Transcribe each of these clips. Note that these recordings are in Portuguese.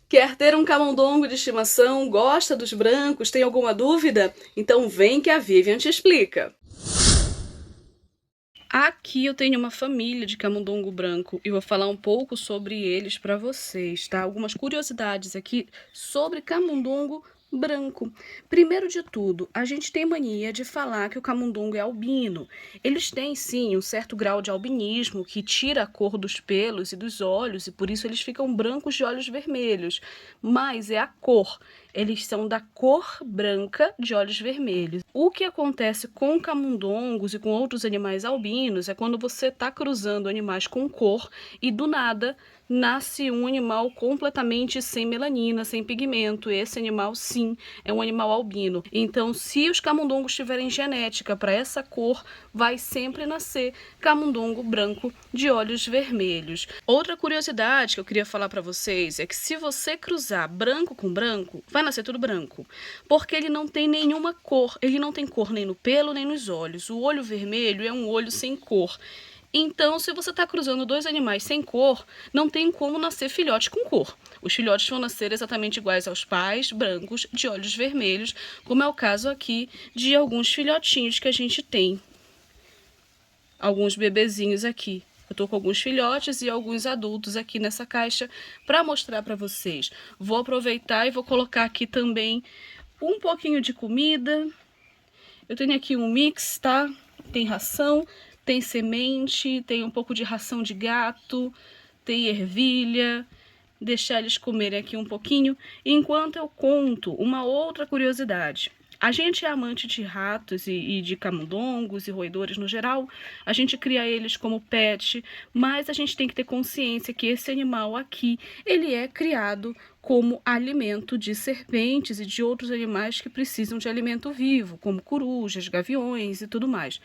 Quer ter um camundongo de estimação? Gosta dos brancos? Tem alguma dúvida? Então vem que a Vivian te explica. Aqui eu tenho uma família de camundongo branco e vou falar um pouco sobre eles para vocês, tá? Algumas curiosidades aqui sobre camundongo branco. Primeiro de tudo, a gente tem mania de falar que o camundongo é albino. Eles têm sim um certo grau de albinismo que tira a cor dos pelos e dos olhos e por isso eles ficam brancos de olhos vermelhos. Mas é a cor. Eles são da cor branca de olhos vermelhos. O que acontece com camundongos e com outros animais albinos é quando você está cruzando animais com cor e do nada nasce um animal completamente sem melanina, sem pigmento. Esse animal, sim, é um animal albino. Então, se os camundongos tiverem genética para essa cor, vai sempre nascer camundongo branco de olhos vermelhos. Outra curiosidade que eu queria falar para vocês é que se você cruzar branco com branco, vai nascer tudo branco, porque ele não tem nenhuma cor, ele não tem cor nem no pelo nem nos olhos. O olho vermelho é um olho sem cor. Então, se você está cruzando dois animais sem cor, não tem como nascer filhote com cor. Os filhotes vão nascer exatamente iguais aos pais, brancos, de olhos vermelhos, como é o caso aqui de alguns filhotinhos que a gente tem. Alguns bebezinhos aqui. Eu tô com alguns filhotes e alguns adultos aqui nessa caixa para mostrar para vocês. Vou aproveitar e vou colocar aqui também um pouquinho de comida. Eu tenho aqui um mix, tá? Tem ração, tem semente, tem um pouco de ração de gato, tem ervilha. Deixar eles comerem aqui um pouquinho, enquanto eu conto uma outra curiosidade. A gente é amante de ratos e de camundongos e roedores no geral, a gente cria eles como pet, mas a gente tem que ter consciência que esse animal aqui, ele é criado como alimento de serpentes e de outros animais que precisam de alimento vivo, como corujas, gaviões e tudo mais.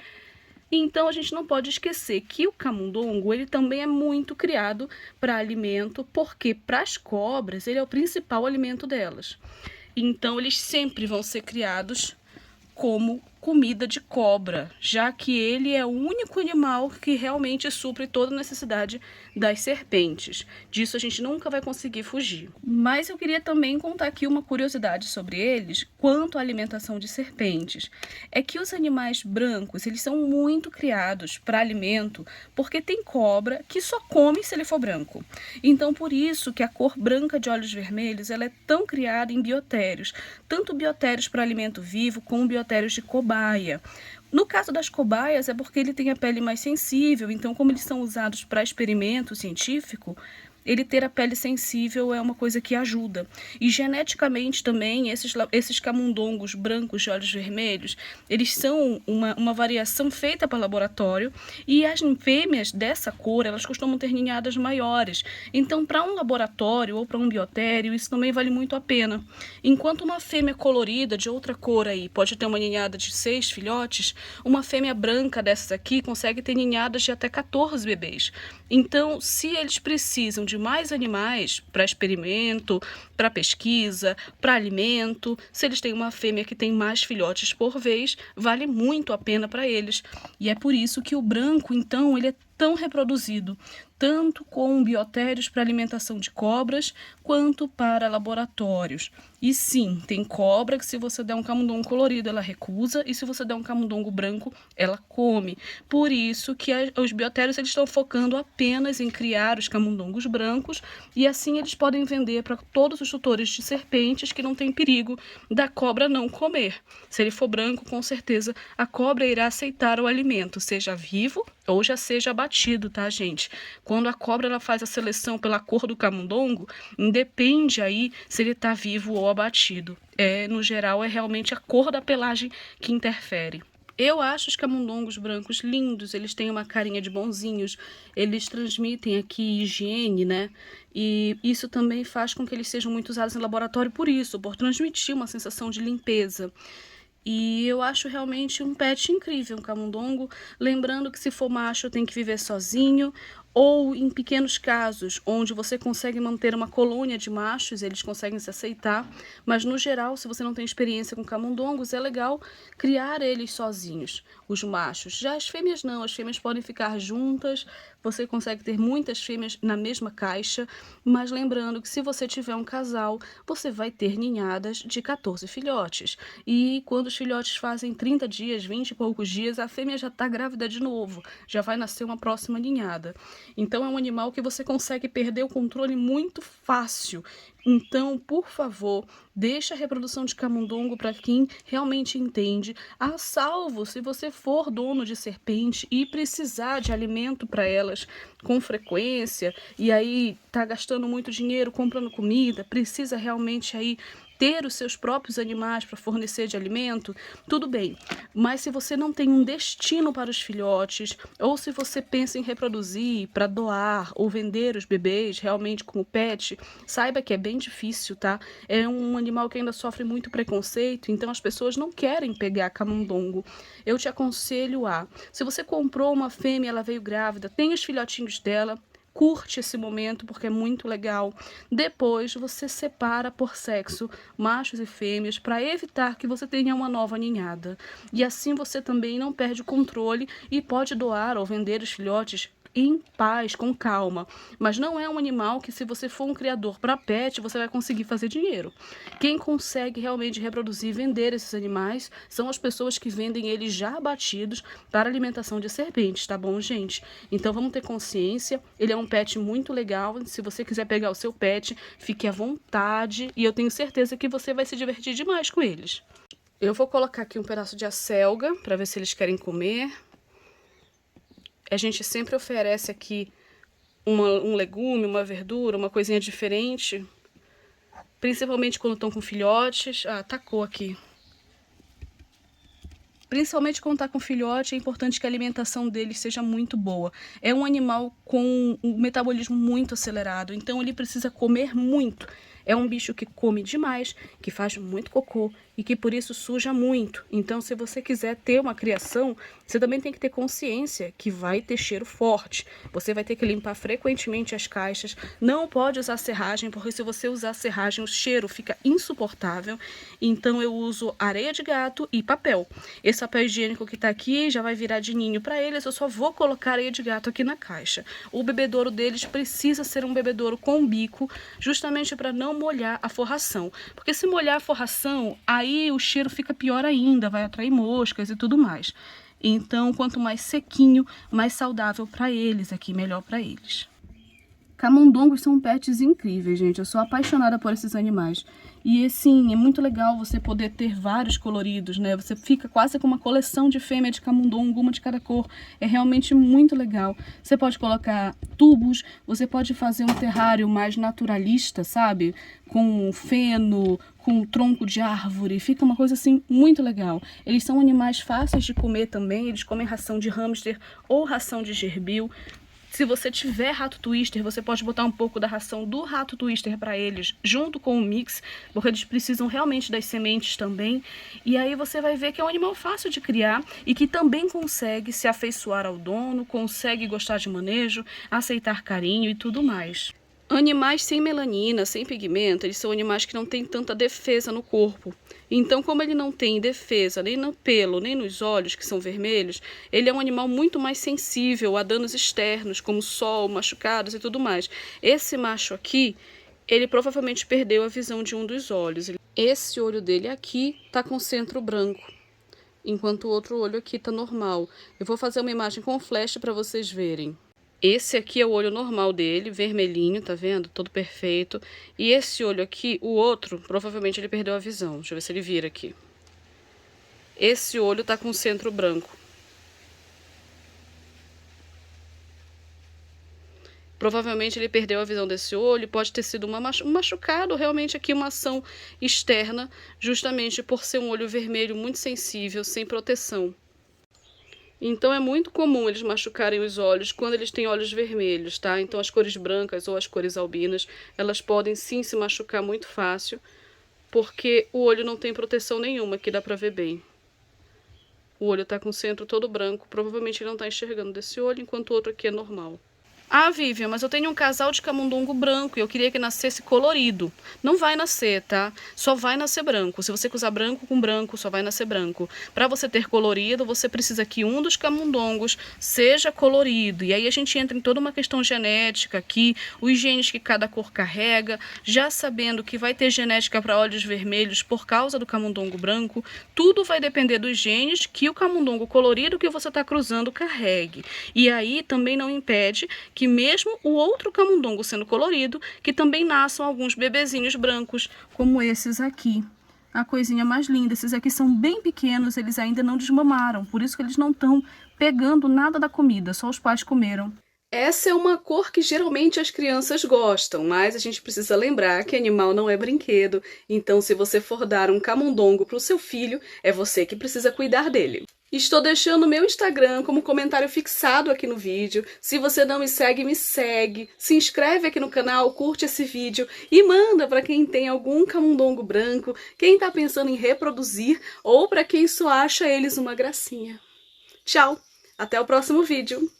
Então a gente não pode esquecer que o camundongo ele também é muito criado para alimento, porque para as cobras ele é o principal alimento delas. Então eles sempre vão ser criados como comida de cobra, já que ele é o único animal que realmente supre toda a necessidade das serpentes. Disso a gente nunca vai conseguir fugir. Mas eu queria também contar aqui uma curiosidade sobre eles quanto à alimentação de serpentes. É que os animais brancos, eles são muito criados para alimento, porque tem cobra que só come se ele for branco. Então por isso que a cor branca de olhos vermelhos, ela é tão criada em biotérios, tanto biotérios para alimento vivo como biotérios de cobaia. No caso das cobaias é porque ele tem a pele mais sensível, então como eles são usados para experimento científico, ele ter a pele sensível é uma coisa que ajuda. E geneticamente também, esses camundongos brancos de olhos vermelhos, eles são uma variação feita para laboratório e as fêmeas dessa cor, elas costumam ter ninhadas maiores. Então, para um laboratório ou para um biotério, isso também vale muito a pena. Enquanto uma fêmea colorida de outra cor aí pode ter uma ninhada de 6 filhotes, uma fêmea branca dessas aqui consegue ter ninhadas de até 14 bebês. Então, se eles precisam de mais animais para experimento, para pesquisa, para alimento, se eles têm uma fêmea que tem mais filhotes por vez, vale muito a pena para eles. E é por isso que o branco, então, ele é tão reproduzido, tanto com biotérios para alimentação de cobras, quanto para laboratórios. E sim, tem cobra que se você der um camundongo colorido, ela recusa, e se você der um camundongo branco, ela come. Por isso que os biotérios eles estão focando apenas em criar os camundongos brancos, e assim eles podem vender para todos os tutores de serpentes que não tem perigo da cobra não comer. Se ele for branco, com certeza a cobra irá aceitar o alimento, seja vivo ou já seja abatido, tá, gente? Quando a cobra ela faz a seleção pela cor do camundongo, independe aí se ele está vivo ou abatido. No geral, é realmente a cor da pelagem que interfere. Eu acho os camundongos brancos lindos, eles têm uma carinha de bonzinhos, eles transmitem aqui higiene, né? E isso também faz com que eles sejam muito usados em laboratório por isso, por transmitir uma sensação de limpeza. E eu acho realmente um pet incrível, um camundongo. Lembrando que se for macho tem que viver sozinho, ou em pequenos casos, onde você consegue manter uma colônia de machos, eles conseguem se aceitar. Mas no geral, se você não tem experiência com camundongos, é legal criar eles sozinhos, os machos. Já as fêmeas não, as fêmeas podem ficar juntas você consegue ter muitas fêmeas na mesma caixa, mas lembrando que se você tiver um casal, você vai ter ninhadas de 14 filhotes. E quando os filhotes fazem 30 dias, 20 e poucos dias, a fêmea já está grávida de novo, já vai nascer uma próxima ninhada. Então é um animal que você consegue perder o controle muito fácil. Então, por favor, deixa a reprodução de camundongo para quem realmente entende, a salvo se você for dono de serpente e precisar de alimento para elas com frequência, e aí tá gastando muito dinheiro comprando comida, precisa realmente aí ter os seus próprios animais para fornecer de alimento, tudo bem. Mas se você não tem um destino para os filhotes, ou se você pensa em reproduzir para doar ou vender os bebês realmente como pet, saiba que é bem difícil, tá? É um animal que ainda sofre muito preconceito, então as pessoas não querem pegar camundongo. Eu te aconselho se você comprou uma fêmea, ela veio grávida, tem os filhotinhos dela, curte esse momento porque é muito legal. Depois você separa por sexo, machos e fêmeas, para evitar que você tenha uma nova ninhada. E assim você também não perde o controle e pode doar ou vender os filhotes em paz, com calma. Mas não é um animal que, se você for um criador para pet, você vai conseguir fazer dinheiro. Quem consegue realmente reproduzir e vender esses animais são as pessoas que vendem eles já abatidos para alimentação de serpentes, tá bom, gente? Então vamos ter consciência, ele é um pet muito legal. Se você quiser pegar o seu pet, fique à vontade e eu tenho certeza que você vai se divertir demais com eles. Eu vou colocar aqui um pedaço de acelga para ver se eles querem comer. A gente sempre oferece aqui um legume, uma verdura, uma coisinha diferente, principalmente quando estão com filhotes. Ah, tacou aqui. Principalmente quando está com filhote, é importante que a alimentação deles seja muito boa. É um animal com um metabolismo muito acelerado, então ele precisa comer muito. É um bicho que come demais, que faz muito cocô e que por isso suja muito. Então, se você quiser ter uma criação, você também tem que ter consciência que vai ter cheiro forte. Você vai ter que limpar frequentemente as caixas. Não pode usar serragem, porque se você usar serragem, o cheiro fica insuportável. Então, eu uso areia de gato e papel. Esse papel higiênico que tá aqui já vai virar de ninho para eles. Eu só vou colocar areia de gato aqui na caixa. O bebedouro deles precisa ser um bebedouro com bico, justamente para não molhar a forração. Porque se molhar a forração, aí o cheiro fica pior ainda, vai atrair moscas e tudo mais. Então, quanto mais sequinho, mais saudável para eles aqui, melhor para eles. Camundongos são pets incríveis, gente. Eu sou apaixonada por esses animais. E, assim, é muito legal você poder ter vários coloridos, né? Você fica quase com uma coleção de fêmea de camundongo, uma de cada cor. É realmente muito legal. Você pode colocar tubos, você pode fazer um terrário mais naturalista, sabe? Com feno, com tronco de árvore. Fica uma coisa, assim, muito legal. Eles são animais fáceis de comer também. Eles comem ração de hamster ou ração de gerbil. Se você tiver rato twister, você pode botar um pouco da ração do rato twister para eles, junto com o mix, porque eles precisam realmente das sementes também. E aí você vai ver que é um animal fácil de criar e que também consegue se afeiçoar ao dono, consegue gostar de manejo, aceitar carinho e tudo mais. Animais sem melanina, sem pigmento, eles são animais que não têm tanta defesa no corpo. Então, como ele não tem defesa nem no pelo, nem nos olhos, que são vermelhos, ele é um animal muito mais sensível a danos externos, como sol, machucados e tudo mais. Esse macho aqui, ele provavelmente perdeu a visão de um dos olhos. Esse olho dele aqui tá com centro branco, enquanto o outro olho aqui tá normal. Eu vou fazer uma imagem com flash para vocês verem. Esse aqui é o olho normal dele, vermelhinho, tá vendo? Todo perfeito. E esse olho aqui, o outro, provavelmente ele perdeu a visão. Deixa eu ver se ele vira aqui. Esse olho tá com centro branco. Provavelmente ele perdeu a visão desse olho, pode ter sido um machucado, realmente aqui uma ação externa, justamente por ser um olho vermelho muito sensível, sem proteção. Então é muito comum eles machucarem os olhos quando eles têm olhos vermelhos, tá? Então as cores brancas ou as cores albinas, elas podem sim se machucar muito fácil, porque o olho não tem proteção nenhuma, que dá pra ver bem. O olho tá com o centro todo branco, provavelmente ele não tá enxergando desse olho, enquanto o outro aqui é normal. Ah, Vivian, mas eu tenho um casal de camundongo branco e eu queria que nascesse colorido. Não vai nascer, tá? Só vai nascer branco. Se você cruzar branco com branco, só vai nascer branco. Para você ter colorido, você precisa que um dos camundongos seja colorido. E aí a gente entra em toda uma questão genética aqui, os genes que cada cor carrega, já sabendo que vai ter genética para olhos vermelhos por causa do camundongo branco. Tudo vai depender dos genes que o camundongo colorido que você está cruzando carregue. E aí também não impede que mesmo o outro camundongo sendo colorido, que também nasçam alguns bebezinhos brancos, como esses aqui. A coisinha mais linda, esses aqui são bem pequenos, eles ainda não desmamaram, por isso que eles não estão pegando nada da comida, só os pais comeram. Essa é uma cor que geralmente as crianças gostam, mas a gente precisa lembrar que animal não é brinquedo, então se você for dar um camundongo para o seu filho, é você que precisa cuidar dele. Estou deixando o meu Instagram como comentário fixado aqui no vídeo. Se você não me segue, se inscreve aqui no canal, curte esse vídeo e manda para quem tem algum camundongo branco, quem está pensando em reproduzir ou para quem só acha eles uma gracinha. Tchau, até o próximo vídeo.